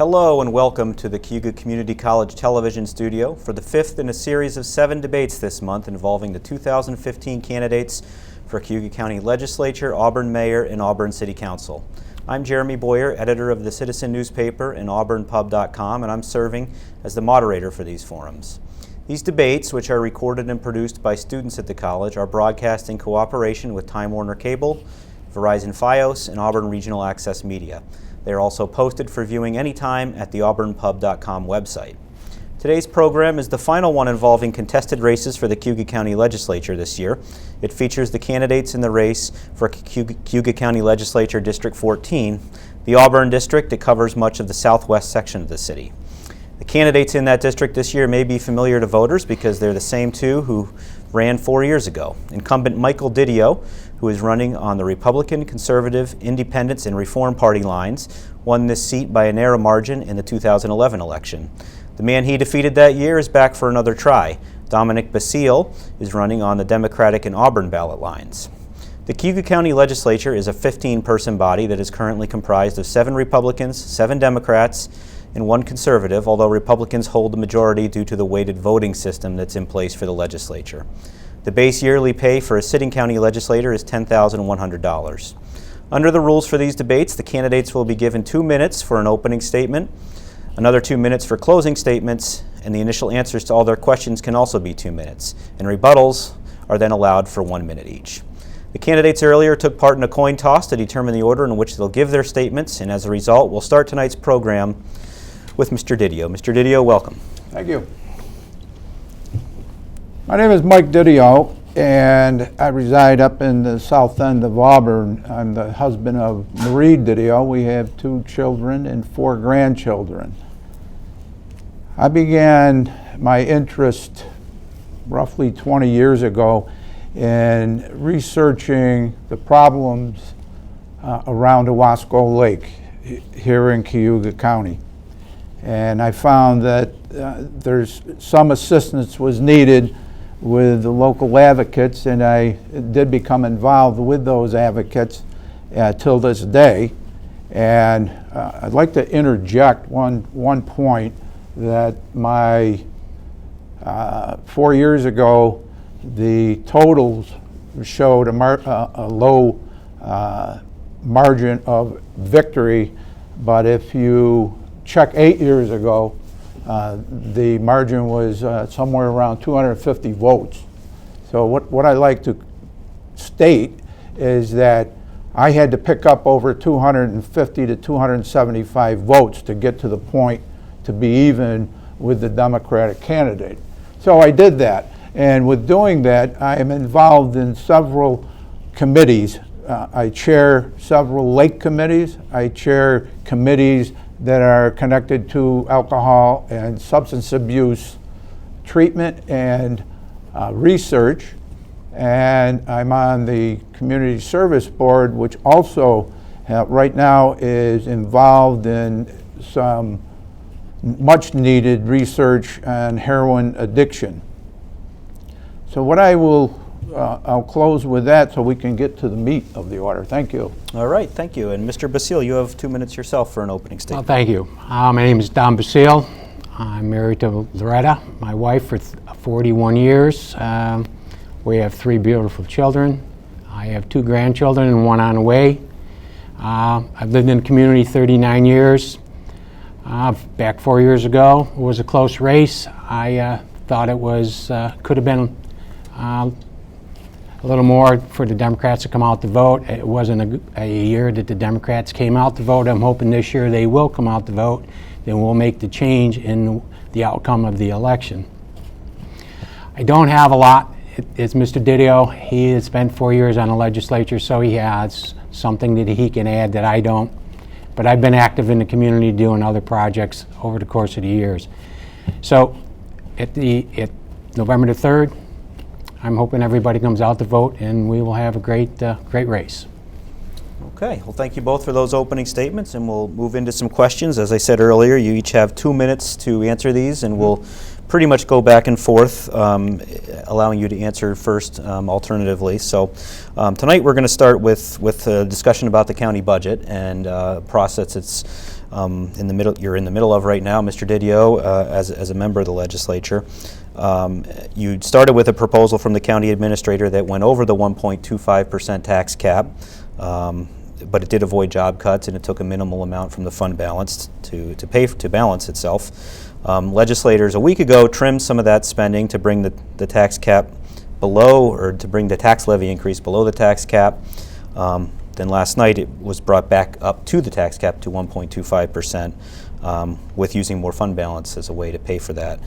Hello and welcome to the Cayuga Community College television studio for the fifth in a series of 7 debates this month involving the 2015 candidates for Cayuga County Legislature, Auburn Mayor, and Auburn City Council. I'm Jeremy Boyer, editor of the Citizen newspaper and auburnpub.com, and I'm serving as the moderator for these forums. These debates, which are recorded and produced by students at the college, are broadcast in cooperation with Time Warner Cable, Verizon Fios, and Auburn Regional Access Media. They are also posted for viewing anytime at the auburnpub.com website. Today's program is the final one involving contested races for the Cayuga County Legislature this year. It features the candidates in the race for Cayuga County Legislature District 14, the Auburn district that covers much of the southwest section of the city. The candidates in that district this year may be familiar to voters because they're the same two who ran 4 years ago. Incumbent Michael Didio, who is running on the Republican, Conservative, Independents, and Reform Party lines, won this seat by a narrow margin in the 2011 election. The man he defeated that year is back for another try. Dominic Basile is running on the Democratic and Auburn ballot lines. The Cayuga County Legislature is a 15-person body that is currently comprised of 7 Republicans, 7 Democrats, and 1 Conservative, although Republicans hold the majority due to the weighted voting system that's in place for the legislature. The base yearly pay for a sitting county legislator is $10,100. Under the rules for these debates, the candidates will be given 2 minutes for an opening statement, another 2 minutes for closing statements, and the initial answers to all their questions can also be 2 minutes, and rebuttals are then allowed for 1 minute each. The candidates earlier took part in a coin toss to determine the order in which they'll give their statements, and as a result, we'll start tonight's program with Mr. Didio. Mr. Didio, welcome. Thank you. My name is Mike Didio, and I reside up in the south end of Auburn. I'm the husband of Marie Didio. We have 2 children and 4 grandchildren. I began my interest roughly 20 years ago in researching the problems around Owasco Lake here in Cayuga County. And I found that there's some assistance was needed with the local advocates, and I did become involved with those advocates till this day. And I'd like to interject one point that my 4 years ago, the totals showed a low margin of victory, but if you check 8 years ago, the margin was somewhere around 250 votes. So what I like to state is that I had to pick up over 250 to 275 votes to get to the point to be even with the Democratic candidate. So I did that, and with doing that, I am involved in several committees. I chair several lake committees. I chair committees that are connected to alcohol and substance abuse treatment and research. And I'm on the Community Service Board, which also right now is involved in some much needed research on heroin addiction. So what I'll close with that so we can get to the meat of the order. Thank you. All right, thank you. And Mr. Basile, you have 2 minutes yourself for an opening statement. Well, thank you. My name is Don Basile. I'm married to Loretta, my wife, for 41 years. We have 3 beautiful children. I have 2 grandchildren and 1 on the way. I've lived in the community 39 years. Back 4 years ago, it was a close race. I thought it was could have been a little more for the Democrats to come out to vote. It wasn't a year that the Democrats came out to vote. I'm hoping this year they will come out to vote. Then we'll make the change in the outcome of the election. I don't have a lot. It's Mr. Didio. He has spent 4 years on the legislature, so he has something that he can add that I don't. But I've been active in the community doing other projects over the course of the years. So at November the 3rd, I'm hoping everybody comes out to vote, and we will have a great race. Okay, well, thank you both for those opening statements, and we'll move into some questions. As I said earlier, you each have 2 minutes to answer these, and we'll pretty much go back and forth, allowing you to answer first alternatively. So tonight we're going to start with a discussion about the county budget and process it's you're in the middle of right now, Mr. Didio, as a member of the legislature. You started with a proposal from the county administrator that went over the 1.25% tax cap, but it did avoid job cuts, and it took a minimal amount from the fund balance to balance itself. Legislators a week ago trimmed some of that spending to bring the tax cap below, or to bring the tax levy increase below the tax cap. Then last night it was brought back up to the tax cap to 1.25%, with using more fund balance as a way to pay for that.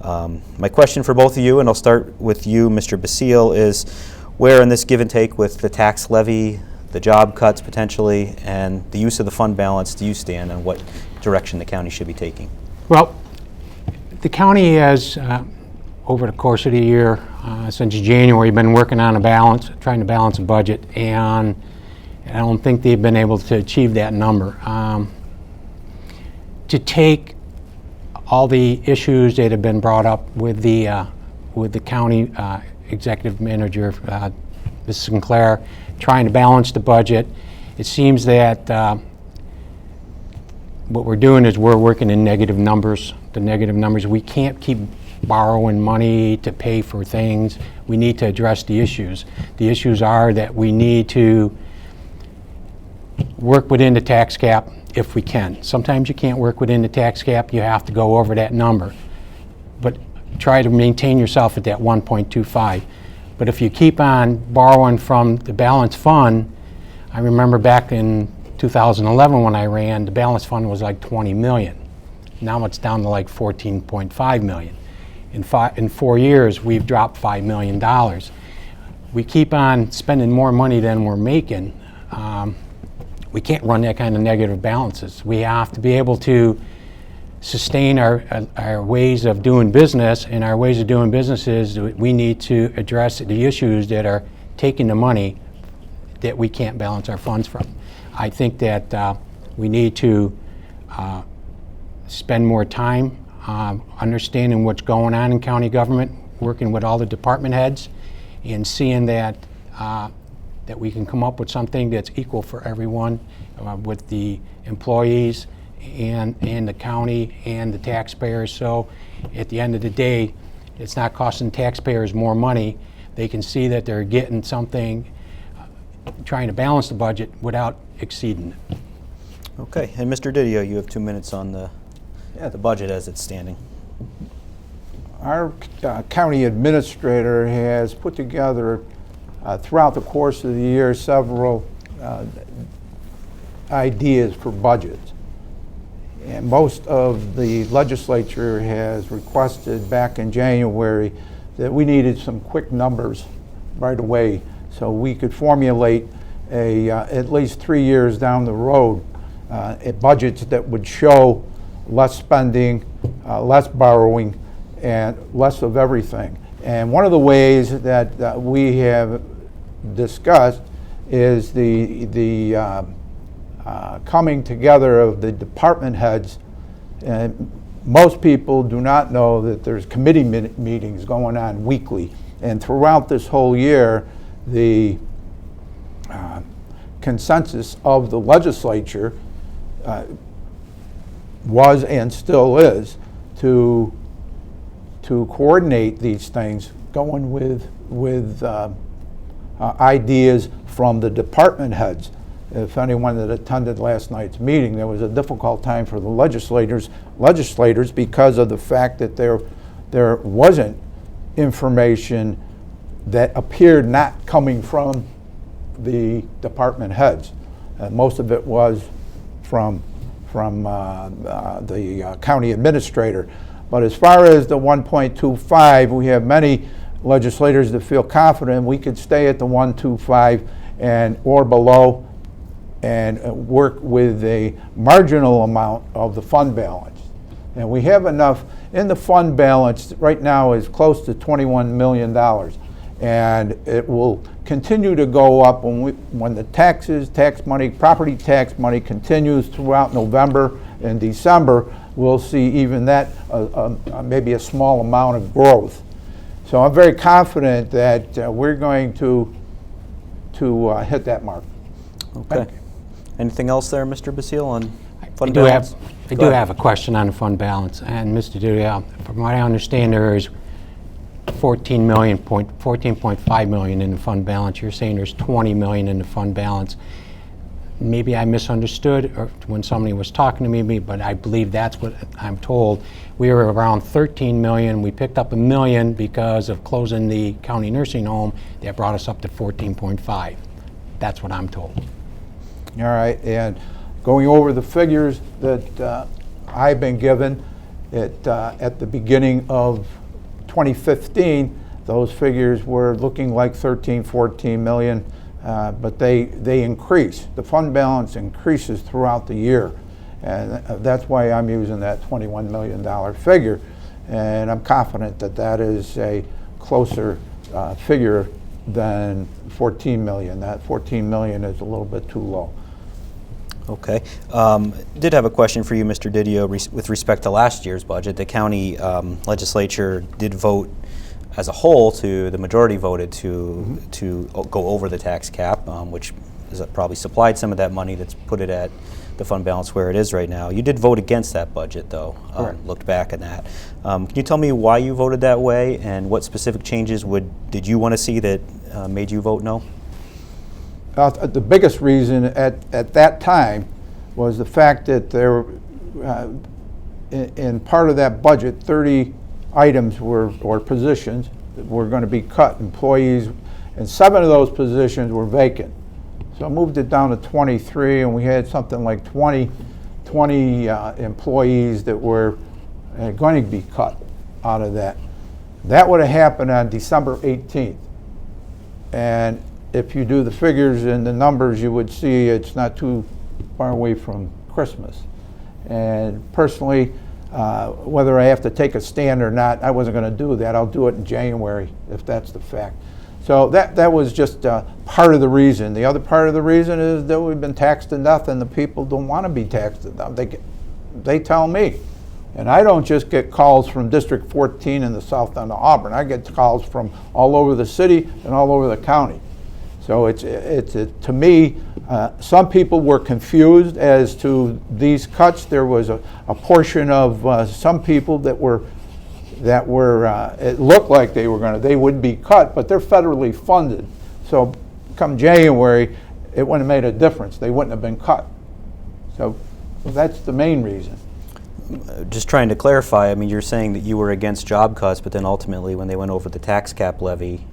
My question for both of you, and I'll start with you, Mr. Basile, is where in this give and take with the tax levy, the job cuts potentially, and the use of the fund balance do you stand, and what direction the county should be taking? Well, the county has, over the course of the year, since January, been working on trying to balance a budget, and I don't think they've been able to achieve that number. To take all the issues that have been brought up with the county executive manager, Ms. Sinclair, trying to balance the budget, it seems that what we're doing is we're working in negative numbers. The negative numbers, we can't keep borrowing money to pay for things. We need to address the issues. The issues are that we need to work within the tax cap if we can. Sometimes you can't work within the tax cap, you have to go over that number. But try to maintain yourself at that 1.25. But if you keep on borrowing from the balance fund, I remember back in 2011 when I ran, the balance fund was like 20 million. Now it's down to like 14.5 million. In 4 years, we've dropped $5 million. We keep on spending more money than we're making. We can't run that kind of negative balances. We have to be able to sustain our ways of doing business, and our ways of doing business is we need to address the issues that are taking the money that we can't balance our funds from. I think that we need to spend more time understanding what's going on in county government, working with all the department heads, and seeing that that we can come up with something that's equal for everyone, with the employees and the county and the taxpayers. So at the end of the day, it's not costing taxpayers more money. They can see that they're getting something, trying to balance the budget without exceeding it. Okay, and Mr. Didio, you have 2 minutes on the budget as it's standing. Our county administrator has put together throughout the course of the year several ideas for budgets. And most of the legislature has requested back in January that we needed some quick numbers right away so we could formulate at least 3 years down the road budgets that would show less spending, less borrowing, and less of everything. And one of the ways that we have discussed is the coming together of the department heads. And most people do not know that there's committee meetings going on weekly. And throughout this whole year, the consensus of the legislature was and still is to coordinate these things, going with ideas from the department heads. If anyone that attended last night's meeting, there was a difficult time for the legislators because of the fact that there wasn't information that appeared not coming from the department heads. Most of it was from the county administrator. But as far as the 1.25, we have many legislators that feel confident we could stay at the 1.25 or below, and work with a marginal amount of the fund balance. And we have enough in the fund balance right now is close to $21 million. And it will continue to go up when the tax money, property tax money continues throughout November and December. we'll see even that, maybe a small amount of growth. So I'm very confident that we're going to hit that mark. Okay. Anything else there, Mr. Basile, on I fund do balance? have a question on the fund balance. And Mr. Duda, from what I understand, there is 14.5 million in the fund balance. You're saying there's 20 million in the fund balance. Maybe I misunderstood or when somebody was talking to me, but I believe that's what I'm told. We were around 13 million. We picked up $1 million because of closing the county nursing home. That brought us up to 14.5. That's what I'm told. All right, and going over the figures that I've been given at the beginning of 2015, those figures were looking like 13, 14 million. But they increase. The fund balance increases throughout the year. And that's why I'm using that $21 million figure. And I'm confident that that is a closer figure than 14 million. That 14 million is a little bit too low. Okay. Did have a question for you, Mr. Didio, with respect to last year's budget. The county legislature did vote as a whole, the majority voted to go over the tax cap, which has probably supplied some of that money that's put it at the fund balance where it is right now. You did vote against that budget, though. Looked back at that. Can you tell me why you voted that way, and what specific changes did you want to see that made you vote no? The biggest reason at that time was the fact that there, in part of that budget, 30 items or positions that were going to be cut, employees, and 7 of those positions were vacant. So I moved it down to 23, and we had something like 20 employees that were going to be cut out of that. That would have happened on December 18th. And if you do the figures and the numbers, you would see it's not too far away from Christmas. And personally, whether I have to take a stand or not, I wasn't going to do that. I'll do it in January if that's the fact. So that was just part of the reason. The other part of the reason is that we've been taxed to death, and the people don't want to be taxed to death. They tell me. And I don't just get calls from District 14 in the south end of Auburn. I get calls from all over the city and all over the county. So it's to me, some people were confused as to these cuts. There was a portion of some people that were it looked like they would be cut, but they're federally funded. So come January, it wouldn't have made a difference. They wouldn't have been cut. So that's the main reason. Just trying to clarify, I mean, you're saying that you were against job cuts, but then ultimately when they went over the tax cap levy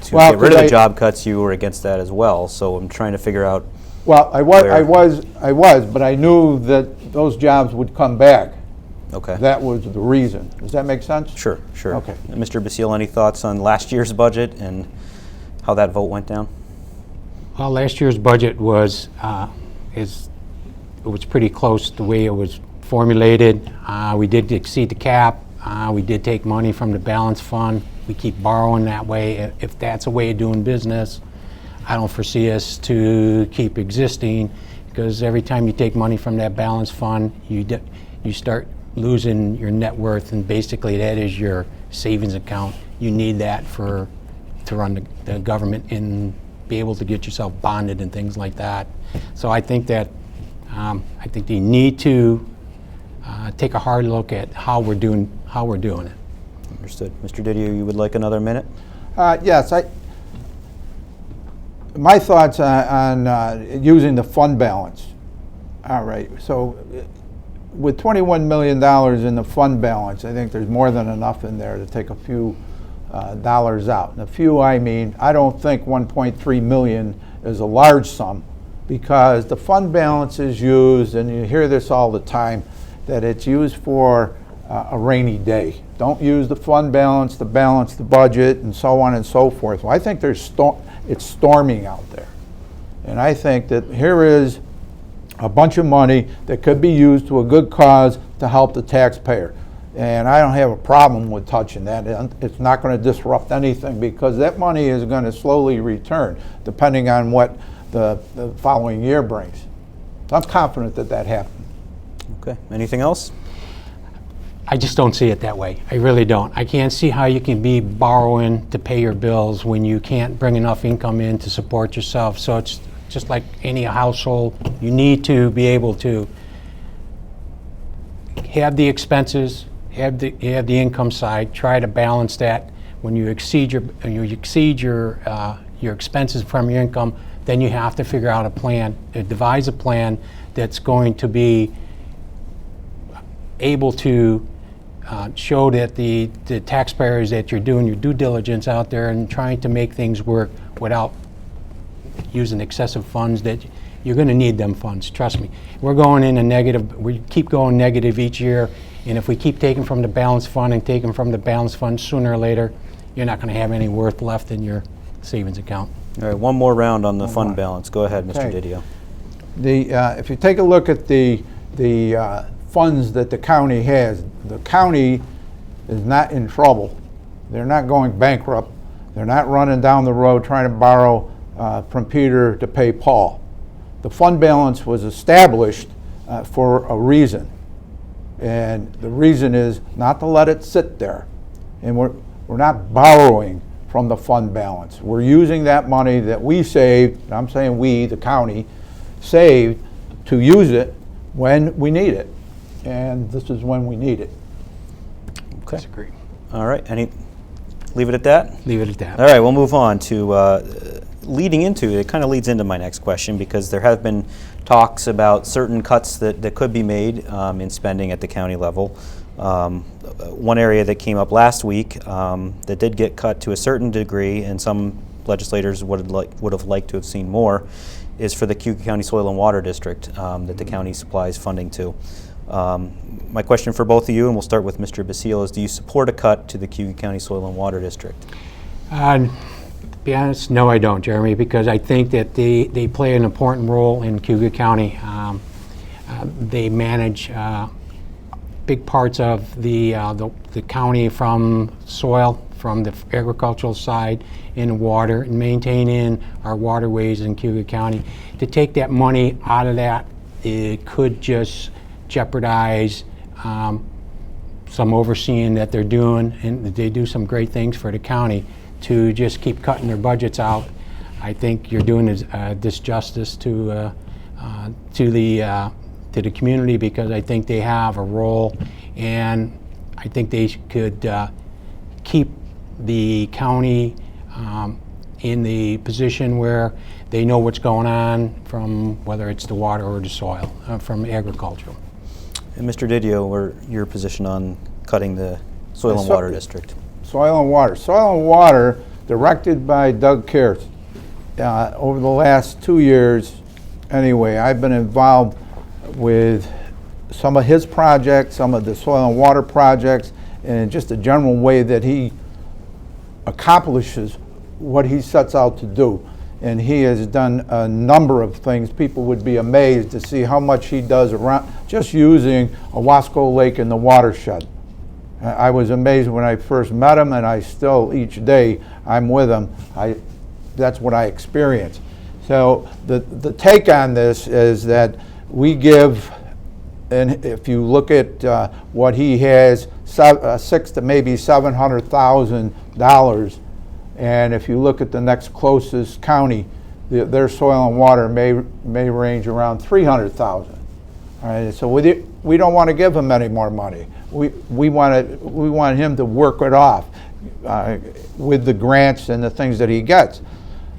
to get rid of the job cuts, you were against that as well. So I'm trying to figure out. Well, I was, but I knew that those jobs would come back. Okay. That was the reason. Does that make sense? Sure. Okay. Mr. Basile, any thoughts on last year's budget and how that vote went down? Well, last year's budget was pretty close to the way it was formulated. We did exceed the cap. We did take money from the balance fund. We keep borrowing that way. If that's a way of doing business, I don't foresee us to keep existing, because every time you take money from that balance fund, you start losing your net worth, and basically that is your savings account. You need that to run the government and be able to get yourself bonded and things like that. So I think that they need to take a hard look at how we're doing it. Understood. Mr. Didio, you would like another minute? Yes. My thoughts on using the fund balance. All right. So with $21 million in the fund balance, I think there's more than enough in there to take a few dollars out. And a few, I mean, I don't think 1.3 million is a large sum, because the fund balance is used, and you hear this all the time, that it's used for a rainy day. Don't use the fund balance to balance the budget and so on and so forth. Well, I think it's storming out there. And I think that here is a bunch of money that could be used to a good cause to help the taxpayer. And I don't have a problem with touching that. It's not going to disrupt anything, because that money is going to slowly return depending on what the following year brings. So I'm confident that happens. Okay. Anything else? I just don't see it that way. I really don't. I can't see how you can be borrowing to pay your bills when you can't bring enough income in to support yourself. So it's just like any household. You need to be able to have the expenses, have the income side. Try to balance that. When you exceed your expenses from your income, then you have to figure out a plan, devise a plan that's going to be able to show that the taxpayers that you're doing your due diligence out there and trying to make things work without using excessive funds. That you're going to need them funds, trust me. We're going in a negative, we keep going negative each year, and if we keep taking from the balance fund and taking from the balance fund, sooner or later, you're not going to have any worth left in your savings account. All right, one more round on the fund balance. Go ahead, Mr. Okay. Didio. If you take a look at the funds that the county has, the county is not in trouble. They're not going bankrupt. They're not running down the road trying to borrow from Peter to pay Paul. The fund balance was established for a reason. And the reason is not to let it sit there. And we're not borrowing from the fund balance. We're using that money that we saved, I'm saying we, the county, saved to use it when we need it. And this is when we need it. Okay. Disagree. All right. Leave it at that? Leave it at that. All right, we'll move on to it kind of leads into my next question, because there have been talks about certain cuts that could be made in spending at the county level. One area that came up last week that did get cut to a certain degree, and some legislators would have liked to have seen more, is for the Cayuga County Soil and Water District that the county supplies funding to. My question for both of you, and we'll start with Mr. Basile, is do you support a cut to the Cayuga County Soil and Water District? To be honest, no, I don't, Jeremy, because I think that they play an important role in Cayuga County. They manage big parts of the county, from soil, from the agricultural side, and water, and maintaining our waterways in Cayuga County. To take that money out of that, it could just jeopardize some overseeing that they're doing, and they do some great things for the county. To just keep cutting their budgets out, I think you're doing a disjustice to the community, because I think they have a role, and I think they could keep the county in the position where they know what's going on, from whether it's the water or the soil, from agricultural. And Mr. Didio, your position on cutting the Soil and Water District? Soil and Water. Soil and Water, directed by Doug Kears. Over the last 2 years, anyway, I've been involved with some of his projects, some of the soil and water projects, and just the general way that he accomplishes what he sets out to do. And he has done a number of things. People would be amazed to see how much he does around just using Owasco Lake and the watershed. I was amazed when I first met him, and I still, each day I'm with him, that's what I experience. So the take on this is that we give, and if you look at what he has, $600,000 to maybe $700,000, and if you look at the next closest county, their soil and water may range around $300,000. All right, so we don't want to give him any more money. We want him to work it off with the grants and the things that he gets.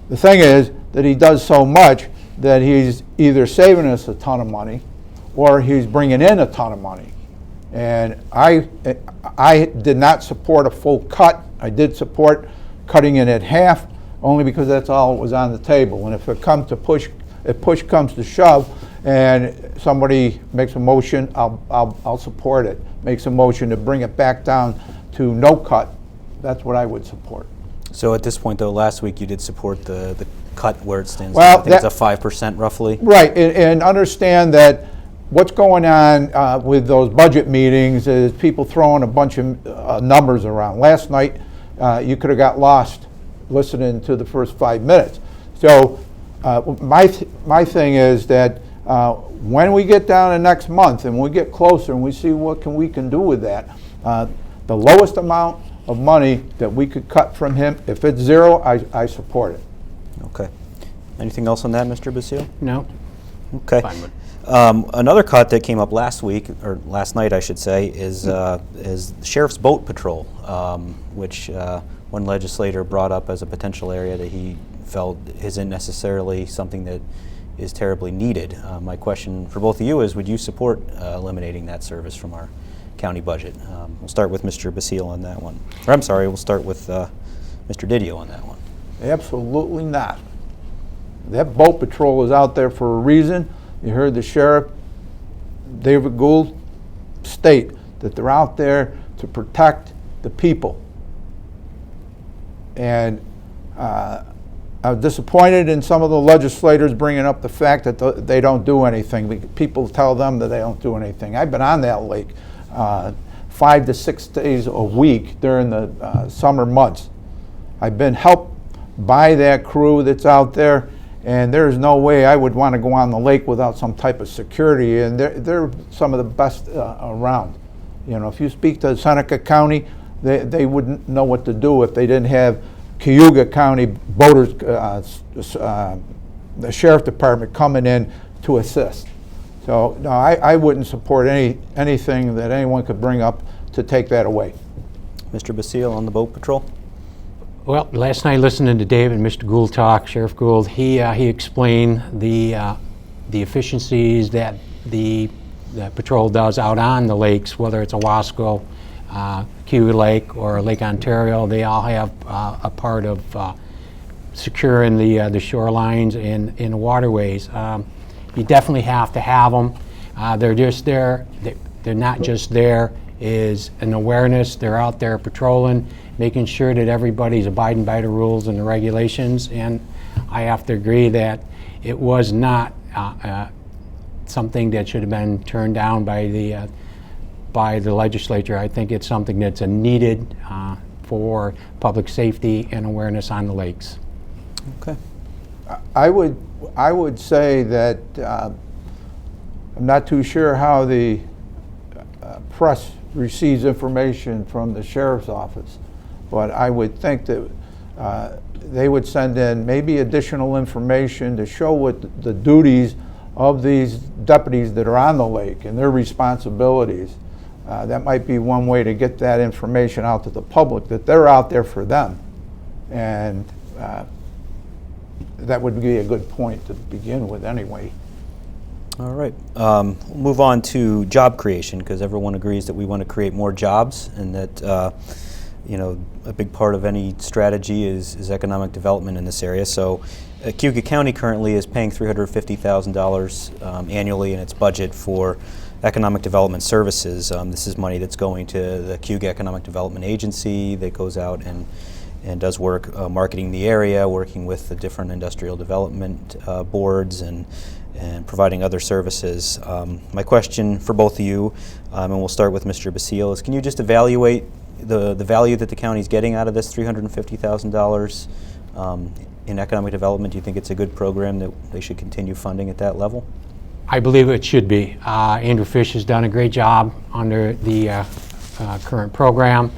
The thing is that he does so much that he's either saving us a ton of money, or he's bringing in a ton of money. And I did not support a full cut. I did support cutting it at half, only because that's all that was on the table. And if it comes to push, if push comes to shove, and somebody makes a motion, I'll support it. Makes a motion to bring it back down to no cut, that's what I would support. So at this point, though, last week you did support the cut where it stands. Well, I think it's a 5% roughly. Right, and understand that what's going on with those budget meetings is people throwing a bunch of numbers around. Last night, you could have got lost listening to the first 5 minutes. So my thing is that When we get down to next month and we get closer and we see what we can do with that, the lowest amount of money that we could cut from him, if it's zero, I support it. Okay. Anything else on that, Mr. Basile? No? Okay. Fine with it. Another cut that came up last week, or last night I should say, is the Sheriff's Boat Patrol, which one legislator brought up as a potential area that he felt isn't necessarily something that is terribly needed. My question for both of you is, would you support eliminating that service from our county budget? We'll start with Mr. Basile on that one. Or I'm sorry, we'll start with Mr. Didio on that one. Absolutely not. That boat patrol is out there for a reason. You heard the sheriff, David Gould, state that they're out there to protect the people. And I'm disappointed in some of the legislators bringing up the fact that they don't do anything. People tell them that they don't do anything. I've been on that lake 5 to 6 days a week during the summer months. I've been helped by that crew that's out there, and there's no way I would want to go on the lake without some type of security, and they're some of the best around. You know, if you speak to Seneca County, they wouldn't know what to do if they didn't have Cayuga County boaters, the sheriff department coming in to assist. So no, I wouldn't support anything that anyone could bring up to take that away. Mr. Basile on the boat patrol? Well, last night listening to Dave and Mr. Gould talk, Sheriff Gould, he explained the efficiencies that the patrol does out on the lakes, whether it's Owasco, Cayuga Lake, or Lake Ontario. They all have a part of securing the shorelines and the waterways. You definitely have to have them. They're just there. They're not just there is an awareness. They're out there patrolling, making sure that everybody's abiding by the rules and the regulations. And I have to agree that it was not something that should have been turned down by the legislature. I think it's something that's needed for public safety and awareness on the lakes. Okay. I would say that I'm not too sure how the press receives information from the sheriff's office, but I would think that they would send in maybe additional information to show what the duties of these deputies that are on the lake and their responsibilities. That might be one way to get that information out to the public, that they're out there for them. And that would be a good point to begin with anyway. All right. We'll move on to job creation, because everyone agrees that we want to create more jobs, and that you know, a big part of any strategy is economic development in this area. So Cayuga County currently is paying $350,000 annually in its budget for economic development services. This is money that's going to the Cayuga Economic Development Agency that goes out and does work marketing the area, working with the different industrial development boards and providing other services. My question for both of you, and we'll start with Mr. Basile, is can you just evaluate the value that the county is getting out of this $350,000 in economic development? Do you think it's a good program that they should continue funding at that level? I believe it should be. Andrew Fish has done a great job under the current program.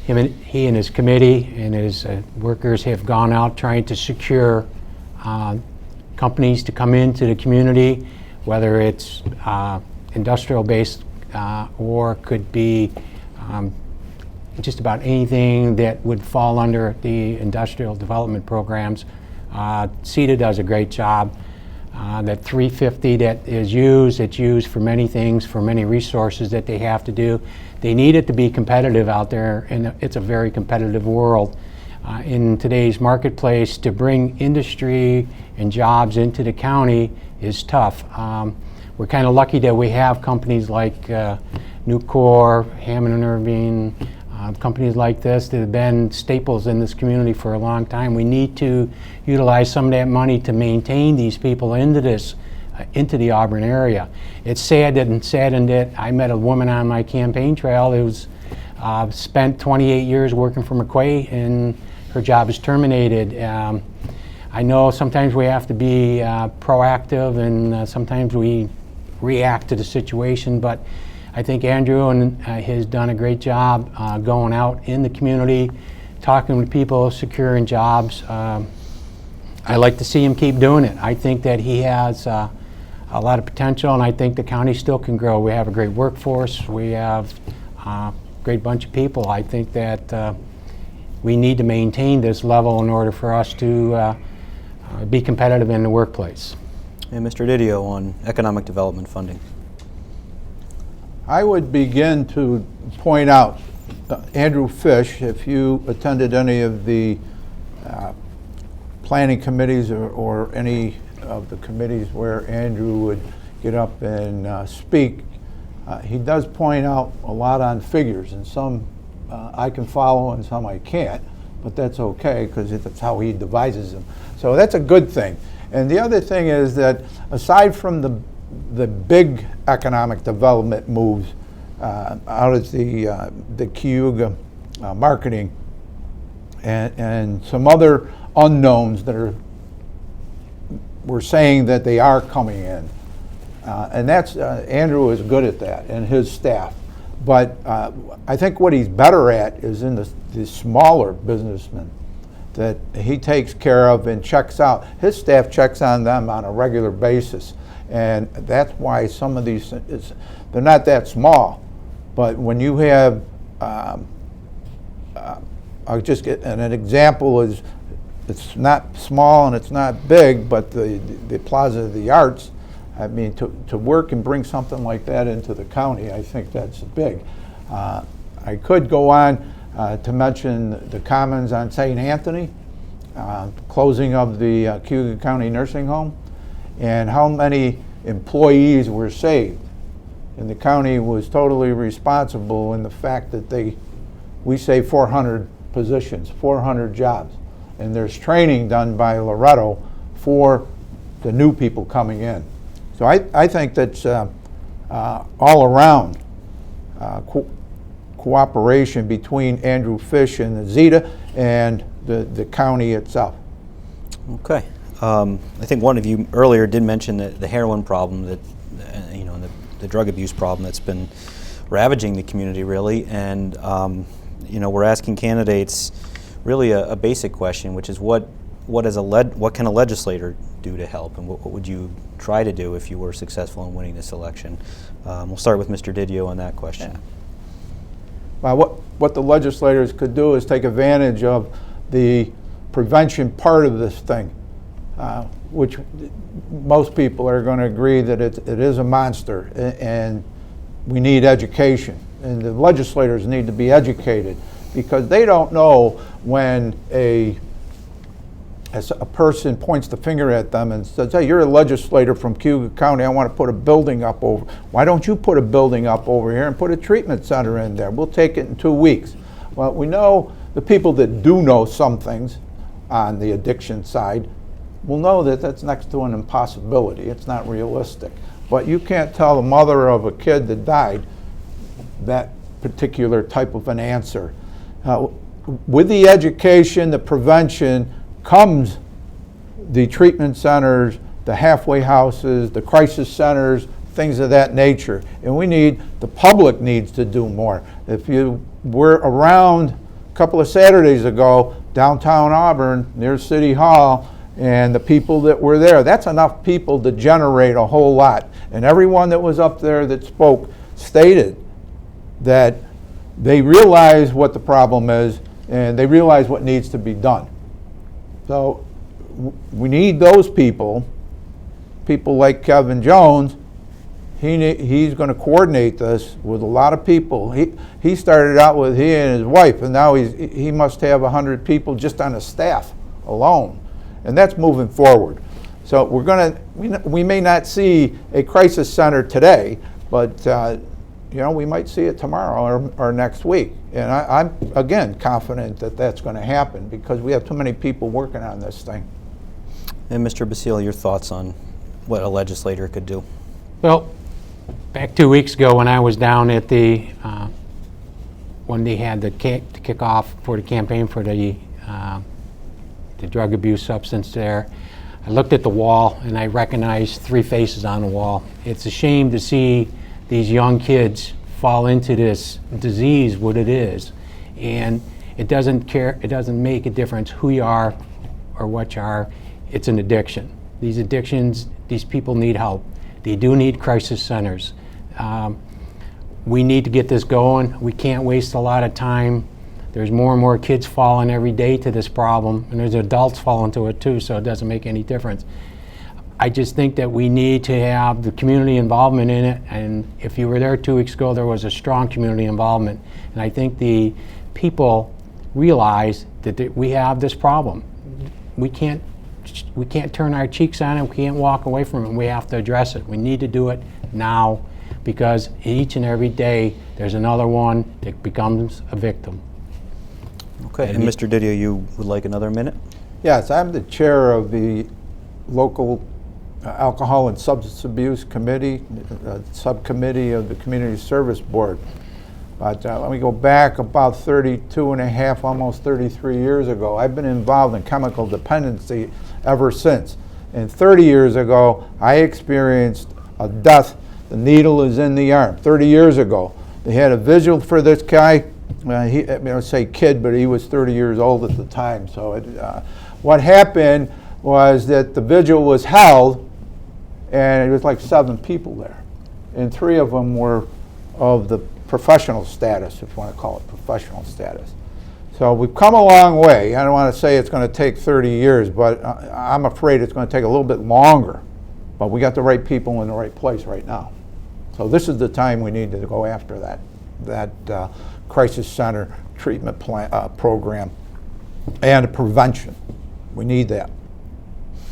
He and his committee and his workers have gone out trying to secure companies to come into the community, whether it's industrial-based or could be just about anything that would fall under the industrial development programs. CETA does a great job. That $350 that is used, it's used for many things, for many resources that they have to do. They need it to be competitive out there, and it's a very competitive world. In today's marketplace, to bring industry and jobs into the county is tough. We're kind of lucky that we have companies like Nucor, Hammond and Irving, companies like this that have been staples in this community for a long time. We need to utilize some of that money to maintain these people into the Auburn area. It's sad and saddened that I met a woman on my campaign trail who was spent 28 years working for McQuay, and her job is terminated. I know sometimes we have to be proactive, and sometimes we react to the situation, but I think Andrew has done a great job going out in the community, talking with people, securing jobs. I like to see him keep doing it. I think that he has a lot of potential, and I think the county still can grow. We have a great workforce. We have a great bunch of people. I think that we need to maintain this level in order for us to be competitive in the workplace. And Mr. Didio on economic development funding. I would begin to point out Andrew Fish, if you attended any of the planning committees or any of the committees where Andrew would get up and speak, he does point out a lot on figures, and some I can follow and some I can't, but that's okay because that's how he devises them. So that's a good thing. And the other thing is that aside from the big economic development moves out of the Cayuga marketing and some other unknowns that we're saying that they are coming in, and that's Andrew is good at that and his staff. But I think what he's better at is in the smaller businessmen that he takes care of and checks out. His staff checks on them on a regular basis, and that's why some of these, they're not that small. But when you have, I'll just get an example is, it's not small and it's not big, but the Plaza of the Arts, I mean, to work and bring something like that into the county, I think that's big. I could go on to mention the Commons on St. Anthony, closing of the Cayuga County Nursing Home, and how many employees were saved. And the county was totally responsible in the fact that we saved 400 positions, 400 jobs. And there's training done by Loretto for the new people coming in. So I think that's all around cooperation between Andrew Fish and the Zeta and the county itself. Okay. I think one of you earlier did mention the heroin problem that, the drug abuse problem that's been ravaging the community really, and we're asking candidates really a basic question, which is what can a legislator do to help, and what would you try to do if you were successful in winning this election? We'll start with Mr. Didio on that question. Yeah. Well, what the legislators could do is take advantage of the prevention part of this thing, which most people are going to agree that it is a monster, and we need education. And the legislators need to be educated, because they don't know when a person points the finger at them and says, hey, you're a legislator from Cayuga County, I want to put a building up over. Why don't you put a building up over here and put a treatment center in there? We'll take it in 2 weeks. Well, we know the people that do know some things on the addiction side will know that that's next to an impossibility. It's not realistic. But you can't tell the mother of a kid that died that particular type of an answer. With the education, the prevention, comes the treatment centers, the halfway houses, the crisis centers, things of that nature. And the public needs to do more. If you were around a couple of Saturdays ago, downtown Auburn, near City Hall, and the people that were there, that's enough people to generate a whole lot. And everyone that was up there that spoke stated that they realize what the problem is, and they realize what needs to be done. So we need those people like Kevin Jones. He's going to coordinate this with a lot of people. He started out with he and his wife, and now he must have 100 people just on his staff alone, and that's moving forward. So we may not see a crisis center today, but we might see it tomorrow or next week. And I'm, again, confident that that's going to happen because we have too many people working on this thing. And Mr. Basile, your thoughts on what a legislator could do? Well, back 2 weeks ago when I was down at when they had the kickoff for the campaign for the the drug abuse substance there. I looked at the wall and I recognized 3 faces on the wall. It's a shame to see these young kids fall into this disease, what it is. And it doesn't make a difference who you are or what you are. It's an addiction. These addictions, these people need help. They do need crisis centers. We need to get this going. We can't waste a lot of time. There's more and more kids falling every day to this problem, and there's adults falling to it too, so it doesn't make any difference. I just think that we need to have the community involvement in it, and if you were there 2 weeks ago, there was a strong community involvement. And I think the people realize that we have this problem. We can't turn our cheeks on it, we can't walk away from it, we have to address it. We need to do it now, because each and every day there's another one that becomes a victim. Okay, and Mr. Didio, you would like another minute? Yes, I'm the chair of the local Alcohol and Substance Abuse Committee, subcommittee of the Community Service Board. But let me go back about 32 and a half, almost 33 years ago. I've been involved in chemical dependency ever since. And 30 years ago, I experienced a death. The needle is in the arm. 30 years ago, they had a vigil for this guy. I say kid, but he was 30 years old at the time. So what happened was that the vigil was held, and it was like 7 people there. And 3 of them were of the professional status, if you want to call it professional status. So we've come a long way. I don't want to say it's going to take 30 years, but I'm afraid it's going to take a little bit longer. But we got the right people in the right place right now. So this is the time we need to go after that crisis center treatment plan, program and prevention. We need that.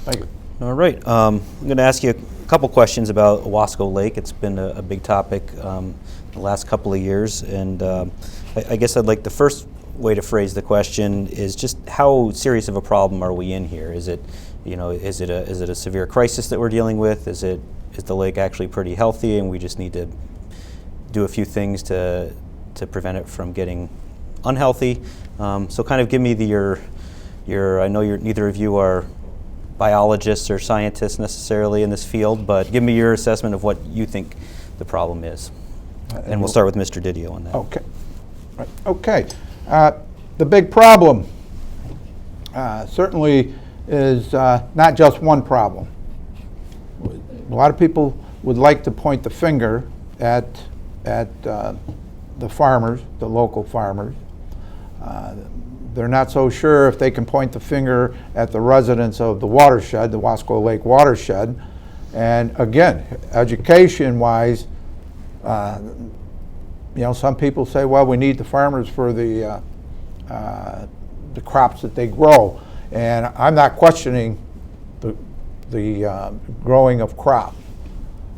Thank you. All right. I'm going to ask you a couple questions about Owasco Lake. It's been a big topic the last couple of years, and I guess I'd like the first way to phrase the question is just how serious of a problem are we in here? Is it, is it a severe crisis that we're dealing with? Is the lake actually pretty healthy, and we just need to do a few things to prevent it from getting unhealthy? So kind of give me your I know neither of you are biologists or scientists necessarily in this field, but give me your assessment of what you think the problem is. And we'll start with Mr. Didio on that. Okay. Right. Okay. The big problem certainly is not just one problem. A lot of people would like to point the finger at the farmers, the local farmers. They're not so sure if they can point the finger at the residents of the watershed, the Owasco Lake watershed. And again, education-wise, some people say, well, we need the farmers for the crops that they grow. And I'm not questioning the growing of crop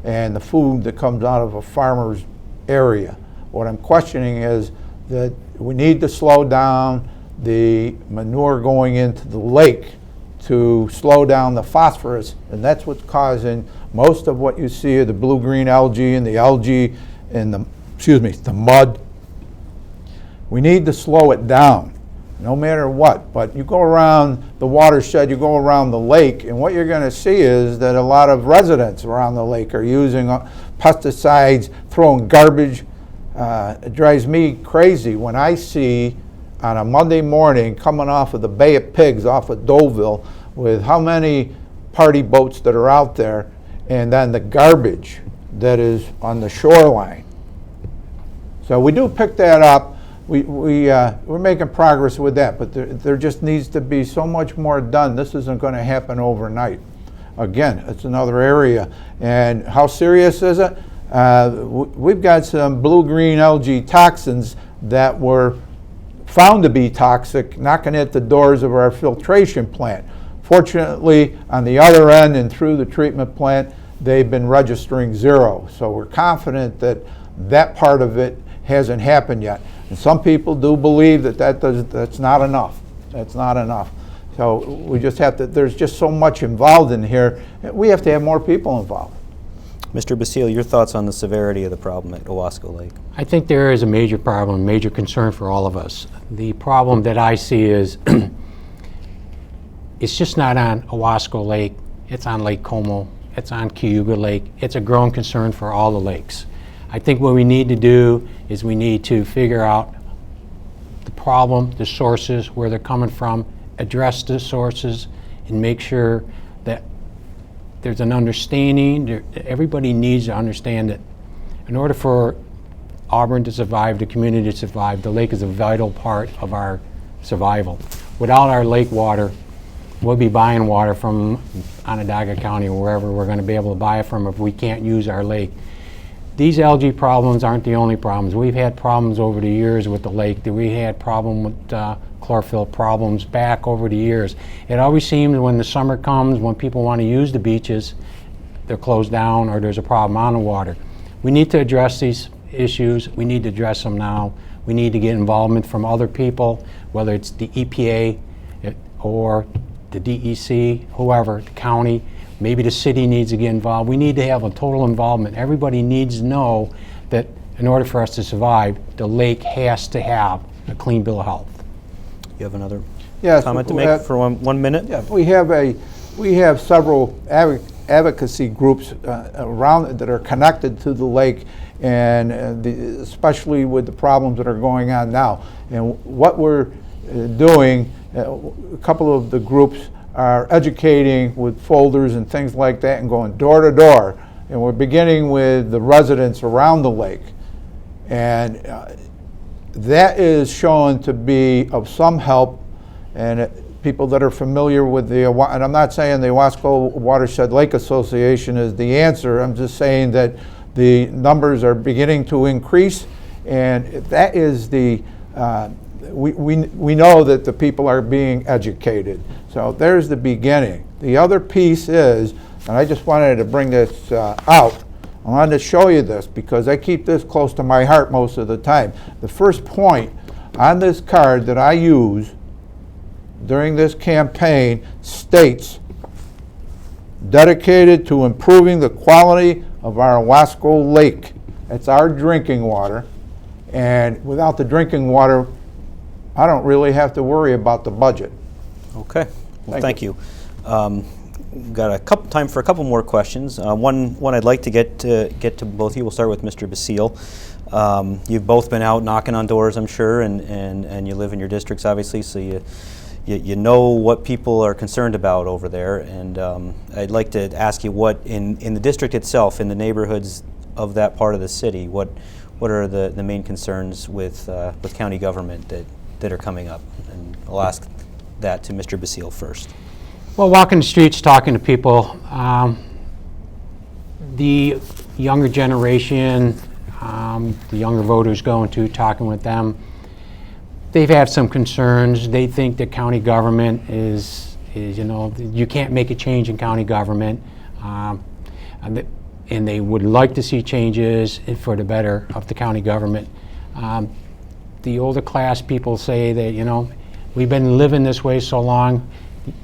and the food that comes out of a farmer's area. What I'm questioning is that we need to slow down the manure going into the lake to slow down the phosphorus, and that's what's causing most of what you see of the blue-green algae and the algae and the mud. We need to slow it down, no matter what. But you go around the watershed, you go around the lake, and what you're going to see is that a lot of residents around the lake are using pesticides, throwing garbage. It drives me crazy when I see on a Monday morning coming off of the Bay of Pigs off of Deauville with how many party boats that are out there, and then the garbage that is on the shoreline. So we do pick that up. We're making progress with that, but there just needs to be so much more done. This isn't going to happen overnight. Again, it's another area. And how serious is it? We've got some blue-green algae toxins that were found to be toxic knocking at the doors of our filtration plant. Fortunately, on the other end and through the treatment plant, they've been registering 0. So we're confident that that part of it hasn't happened yet. And some people do believe that's not enough. That's not enough. So we just have to, there's just so much involved in here. We have to have more people involved. Mr. Basile, your thoughts on the severity of the problem at Owasco Lake? I think there is a major problem, major concern for all of us. The problem that I see is it's just not on Owasco Lake, it's on Lake Como, it's on Cayuga Lake. It's a growing concern for all the lakes. I think what we need to do is we need to figure out the problem, the sources, where they're coming from, address the sources, and make sure that there's an understanding. Everybody needs to understand that in order for Auburn to survive, the community to survive, the lake is a vital part of our survival. Without our lake water, we'll be buying water from Onondaga County or wherever we're going to be able to buy it from if we can't use our lake. These algae problems aren't the only problems. We've had problems over the years with the lake. We had problem with chlorophyll problems back over the years. It always seems when the summer comes, when people want to use the beaches, they're closed down or there's a problem on the water. We need to address these issues. We need to address them now. We need to get involvement from other people, whether it's the EPA or the DEC, whoever, the county. Maybe the city needs to get involved. We need to have a total involvement. Everybody needs to know that in order for us to survive, the lake has to have a clean bill of health. You have another Yes, comment to make for one minute? Yeah, we have several advocacy groups around that are connected to the lake, and especially with the problems that are going on now. And what we're doing, a couple of the groups are educating with folders and things like that and going door to door. And we're beginning with the residents around the lake. And that is shown to be of some help. And people that are familiar with and I'm not saying the Owasco Watershed Lake Association is the answer. I'm just saying that the numbers are beginning to increase. And that is we know that the people are being educated. So there's the beginning. The other piece is, and I just wanted to bring this out, I wanted to show you this because I keep this close to my heart most of the time. The first point on this card that I use during this campaign states, dedicated to improving the quality of our Owasco Lake. It's our drinking water, and without the drinking water, I don't really have to worry about the budget. Okay. Well, thank you. We've got time for a couple more questions. One I'd like to get to both of you. We'll start with Mr. Basile. You've both been out knocking on doors, I'm sure, and you live in your districts, obviously, so you know what people are concerned about over there. And I'd like to ask you what in the district itself, in the neighborhoods of that part of the city, what are the main concerns with county government that are coming up? And I'll ask that to Mr. Basile first. Well, walking the streets, talking to people, the younger generation, the younger voters going to, talking with them, they've had some concerns. They think that county government is you can't make a change in county government, and they would like to see changes for the better of the county government. The older class people say that, we've been living this way so long,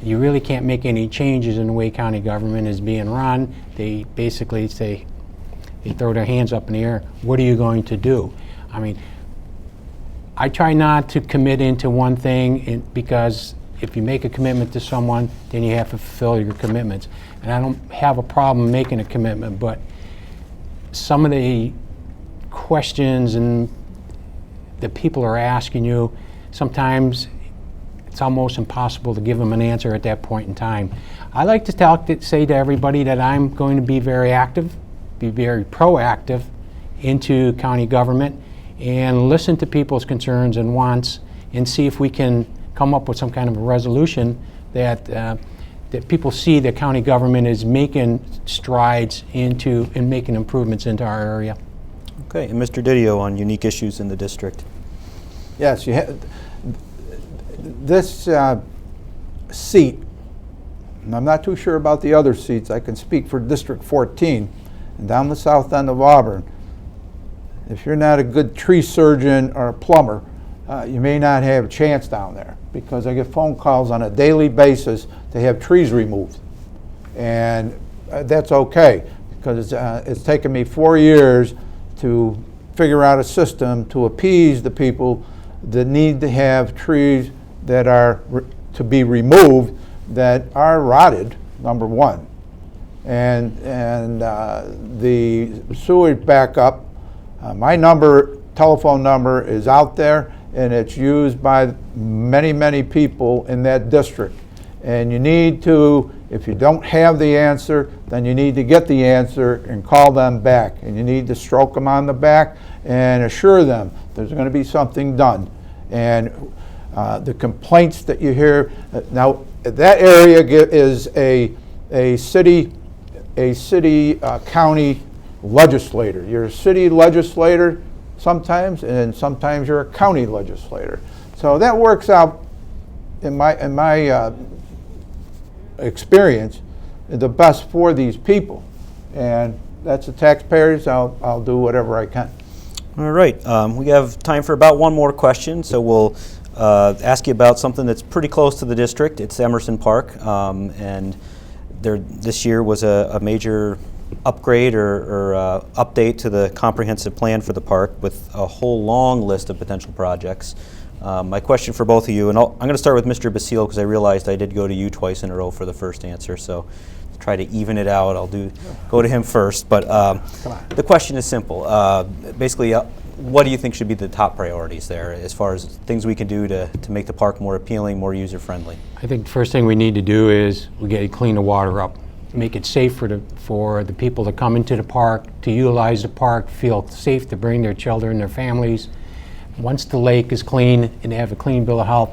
you really can't make any changes in the way county government is being run. They basically say, they throw their hands up in the air, what are you going to do? I mean, I try not to commit into one thing because if you make a commitment to someone, then you have to fulfill your commitments. And I don't have a problem making a commitment, but some of the questions and the people are asking you, sometimes it's almost impossible to give them an answer at that point in time. I like to say to everybody that I'm going to be very active, be very proactive into county government and listen to people's concerns and wants and see if we can come up with some kind of a resolution that people see the county government is making strides into and making improvements into our area. Okay, and Mr. Didio on unique issues in the district. Yes, this seat, and I'm not too sure about the other seats, I can speak for District 14, and down the south end of Auburn, if you're not a good tree surgeon or a plumber, you may not have a chance down there because I get phone calls on a daily basis to have trees removed. And that's okay because it's taken me 4 years to figure out a system to appease the people that need to have trees that are to be removed that are rotted, number one, and the sewage backup. My telephone number is out there, and it's used by many people in that district. And you need to, if you don't have the answer, then you need to get the answer and call them back. And you need to stroke them on the back and assure them there's going to be something done. And the complaints that you hear, now that area is a city county legislator. You're a city legislator sometimes, and sometimes you're a county legislator. So that works out in my experience the best for these people, and that's the taxpayers. I'll do whatever I can. All right, we have time for about one more question, so we'll ask you about something that's pretty close to the district. It's Emerson Park, and this year was a major upgrade or update to the comprehensive plan for the park with a whole long list of potential projects. My question for both of you, and I'm going to start with Mr. Basile because I realized I did go to you twice in a row for the first answer, so to try to even it out, I'll go to him first. But the question is simple. Basically, what do you think should be the top priorities there as far as things we can do to make the park more appealing, more user-friendly? I think the first thing we need to do is we got to clean the water up, make it safe for the people to come into the park, to utilize the park, feel safe to bring their children, their families. Once the lake is clean and they have a clean bill of health,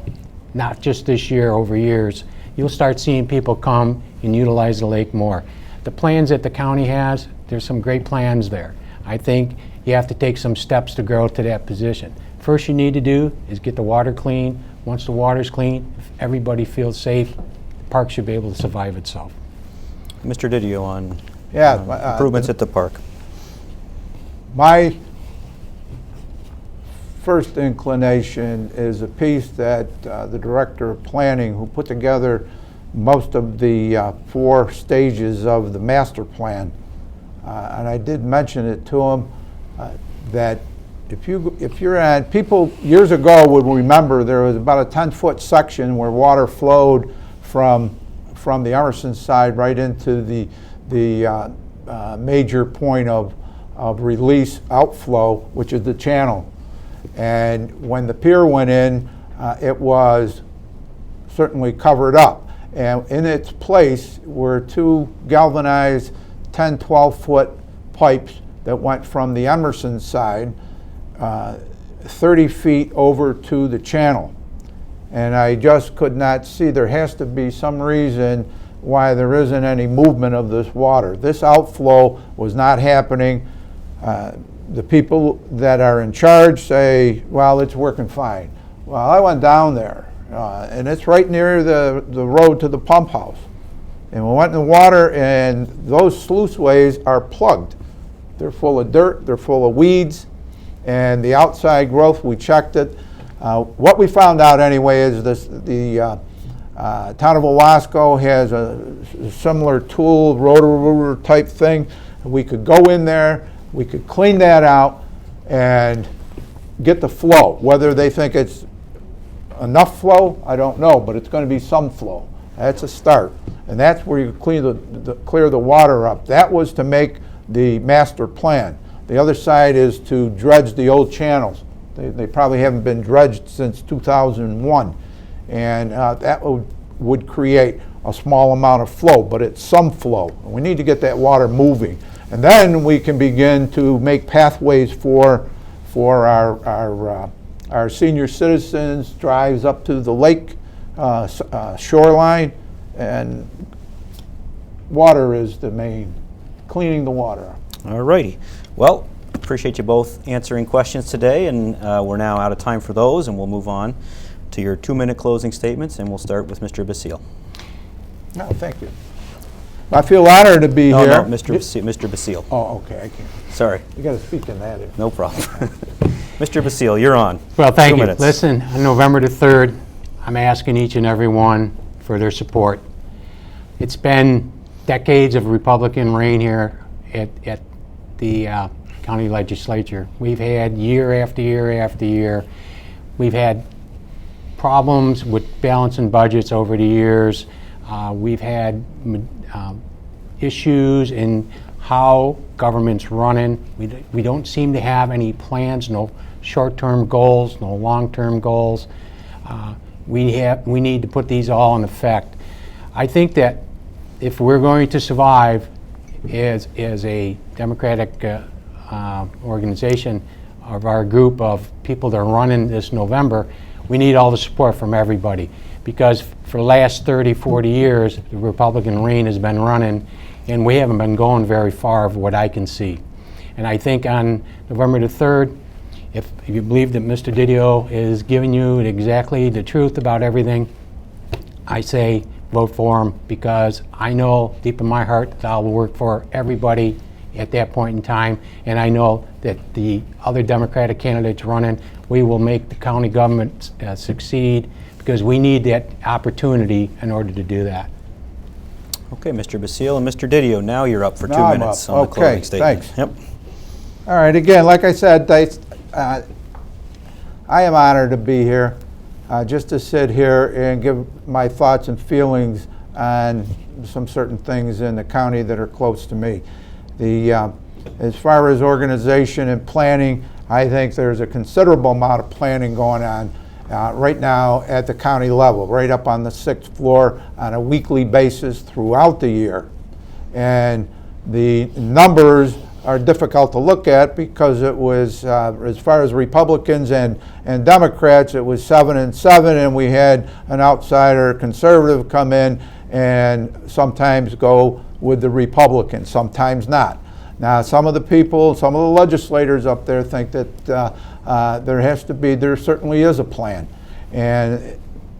not just this year, over years, you'll start seeing people come and utilize the lake more. The plans that the county has, there's some great plans there. I think you have to take some steps to grow to that position. First you need to do is get the water clean. Once the water's clean, if everybody feels safe, the park should be able to survive itself. Mr. Didio on improvements at the park. My first inclination is a piece that the Director of Planning, who put together most of the 4 stages of the master plan, and I did mention it to him, that if you're at, people years ago would remember there was about a 10-foot section where water flowed from the Emerson side right into the major point of release outflow, which is the channel. And when the pier went in, it was certainly covered up. And in its place were 2 galvanized 10, 12-foot pipes that went from the Emerson side 30 feet over to the channel. And I just could not see. There has to be some reason why there isn't any movement of this water. This outflow was not happening. The people that are in charge say, well, it's working fine. Well, I went down there, and it's right near the road to the pump house. And we went in the water, and those sluiceways are plugged. They're full of dirt, they're full of weeds, and the outside growth, we checked it. What we found out anyway is the town of Owasco has a similar tool, rotor type thing. We could go in there, we could clean that out and get the flow. Whether they think it's enough flow, I don't know, but it's going to be some flow. That's a start. And that's where you clear the water up. That was to make the master plan. The other side is to dredge the old channels. They probably haven't been dredged since 2001. And that would create a small amount of flow, but it's some flow. We need to get that water moving. And then we can begin to make pathways for our senior citizens, drives up to the lake shoreline, and water is the main, cleaning the water. All righty. Well, appreciate you both answering questions today, and we're now out of time for those, and we'll move on to your 2-minute closing statements, and we'll start with Mr. Basile. No, thank you. I feel honored to be here. No, Mr. Basile. Oh, okay, I can't. Sorry. You got to speak in that. No problem. Mr. Basile, you're on. Well, thank 2 you. minutes. Listen, on November the 3rd, I'm asking each and every one for their support. It's been decades of Republican reign here at the county legislature. We've had year after year after year. We've had problems with balancing budgets over the years. We've had issues in how government's running. We don't seem to have any plans, no short-term goals, no long-term goals. We need to put these all in effect. I think that if we're going to survive as a democratic organization of our group of people that are running this November, we need all the support from everybody. Because for the last 30, 40 years, the Republican reign has been running, and we haven't been going very far of what I can see. And I think on November the 3rd, if you believe that Mr. Didio is giving you exactly the truth about everything, I say vote for him, because I know deep in my heart that I will work for everybody at that point in time, and I know that the other Democratic candidates running, we will make the county government succeed, because we need that opportunity in order to do that. Okay, Mr. Basile and Mr. Didio, now you're up for 2 Now I'm minutes up. on the closing Okay, statement. thanks. Yep. All right, again, like I said, I am honored to be here, just to sit here and give my thoughts and feelings on some certain things in the county that are close to me. As far as organization and planning, I think there's a considerable amount of planning going on right now at the county level, right up on the 6th floor on a weekly basis throughout the year. And the numbers are difficult to look at because it was, as far as Republicans and Democrats, it was 7 and 7, and we had an outsider conservative come in and sometimes go with the Republicans, sometimes not. Now, some of the people, some of the legislators up there think that there certainly is a plan, and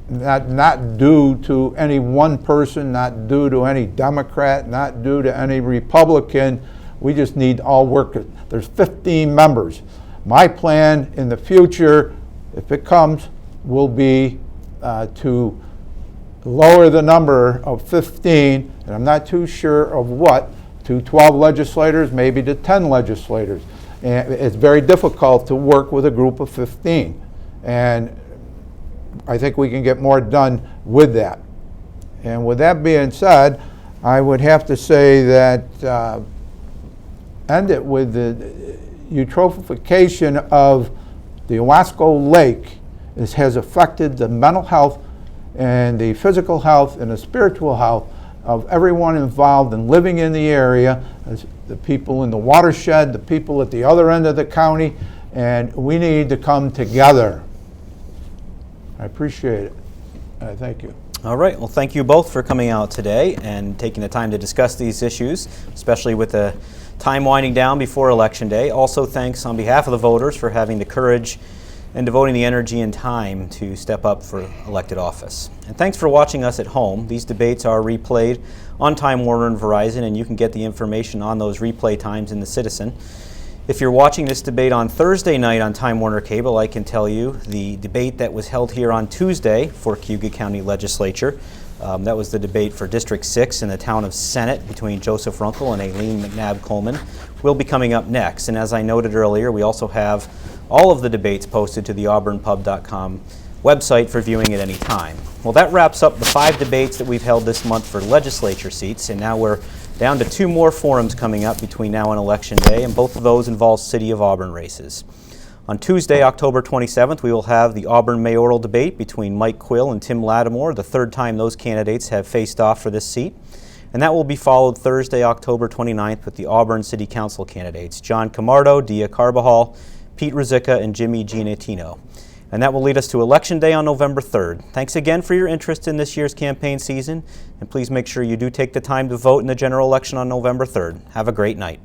not due to any one person, not due to any Democrat, not due to any Republican. We just need all work. There's 15 members. My plan in the future, if it comes, will be to lower the number of 15, and I'm not too sure of what, to 12 legislators, maybe to 10 legislators. And it's very difficult to work with a group of 15. And I think we can get more done with that. And with that being said, I would have to say that end it with the eutrophication of the Owasco Lake has affected the mental health and the physical health and the spiritual health of everyone involved in living in the area, the people in the watershed, the people at the other end of the county, and we need to come together. I appreciate it. Thank you. All right. Well, thank you both for coming out today and taking the time to discuss these issues, especially with the time winding down before Election Day. Also, thanks on behalf of the voters for having the courage and devoting the energy and time to step up for elected office. And thanks for watching us at home. These debates are replayed on Time Warner and Verizon, and you can get the information on those replay times in the Citizen. If you're watching this debate on Thursday night on Time Warner Cable, I can tell you the debate that was held here on Tuesday for Cayuga County Legislature, that was the debate for District 6 in the town of Senate between Joseph Runkle and Aileen McNabb Coleman, will be coming up next. And as I noted earlier, we also have all of the debates posted to the auburnpub.com website for viewing at any time. Well, that wraps up the 5 debates that we've held this month for legislature seats, and now we're down to 2 more forums coming up between now and Election Day, and both of those involve City of Auburn races. On Tuesday, October 27th, we will have the Auburn mayoral debate between Mike Quill and Tim Lattimore, the 3rd time those candidates have faced off for this seat. And that will be followed Thursday, October 29th with the Auburn City Council candidates, John Camardo, Dia Carbajal, Pete Ruzicka, and Jimmy Giannatino. And that will lead us to Election Day on November 3rd. Thanks again for your interest in this year's campaign season, and please make sure you do take the time to vote in the general election on November 3rd. Have a great night.